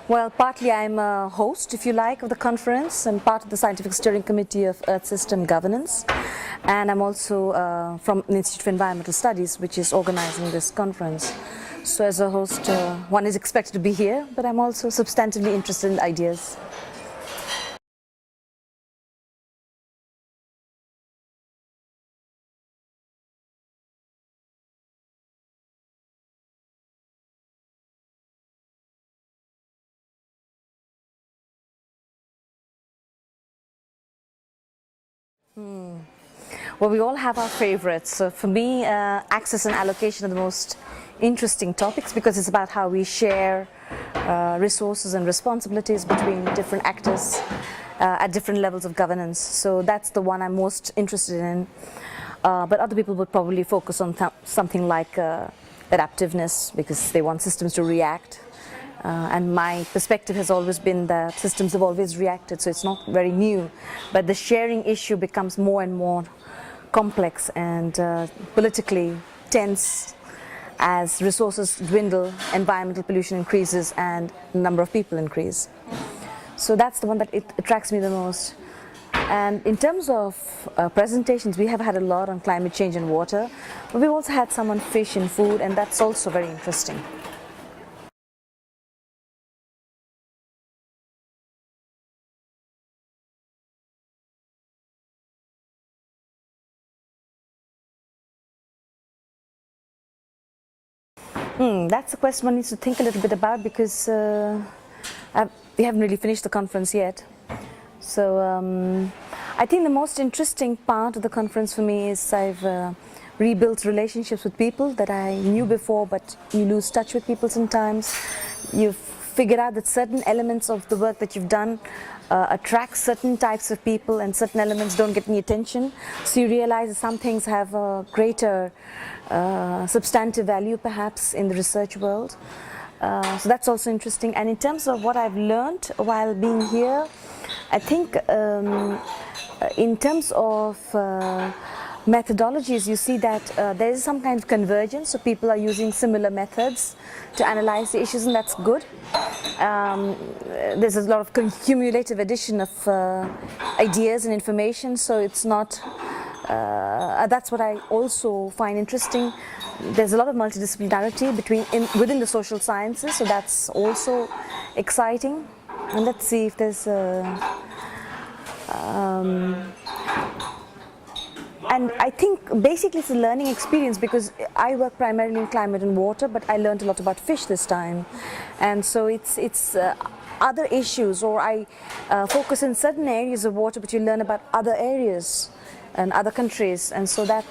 Well, partly I'm a host, if you like, of the conference and part of the Scientific Steering Committee of Earth System Governance. And I'm also from the Institute for Environmental Studies, which is organizing this conference. So as a host, one is expected to be here, but I'm also substantively interested in ideas. Well, we all have our favorites. So for me, access and allocation are the most interesting topics because it's about how we share resources and responsibilities between different actors at different levels of governance. So that's the one I'm most interested in. But other people would probably focus on something like adaptiveness because they want systems to react. And my perspective has always been that systems have always reacted, so it's not very new. But the sharing issue becomes more and more complex and politically tense as resources dwindle, environmental pollution increases, and the number of people increase. So that's the one that it attracts me the most. And in terms of presentations, we have had a lot on climate change and water, but we've also had some on fish and food, and that's also very interesting. That's a question one needs to think a little bit about because we haven't really finished the conference yet. So I think the most interesting part of the conference for me is I've rebuilt relationships with people that I knew before, but you lose touch with people sometimes. You've figured out that certain elements of the work that you've done attract certain types of people and certain elements don't get any attention. So you realize that some things have a greater substantive value perhaps in the research world. So that's also interesting. And in terms of what I've learned while being here, I think in terms of methodologies, you see that there is some kind of convergence, so people are using similar methods to analyze the issues, and that's good. There's a lot of cumulative addition of ideas and information, so it's not, that's what I also find interesting. There's a lot of multidisciplinarity within the social sciences, so that's also exciting. And let's see if there's and I think basically it's a learning experience because I work primarily in climate and water, but I learned a lot about fish this time. And so it's other issues, or I focus in certain areas of water, but you learn about other areas and other countries. And so that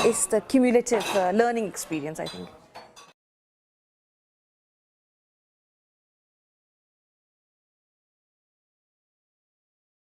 is the cumulative learning experience, I think.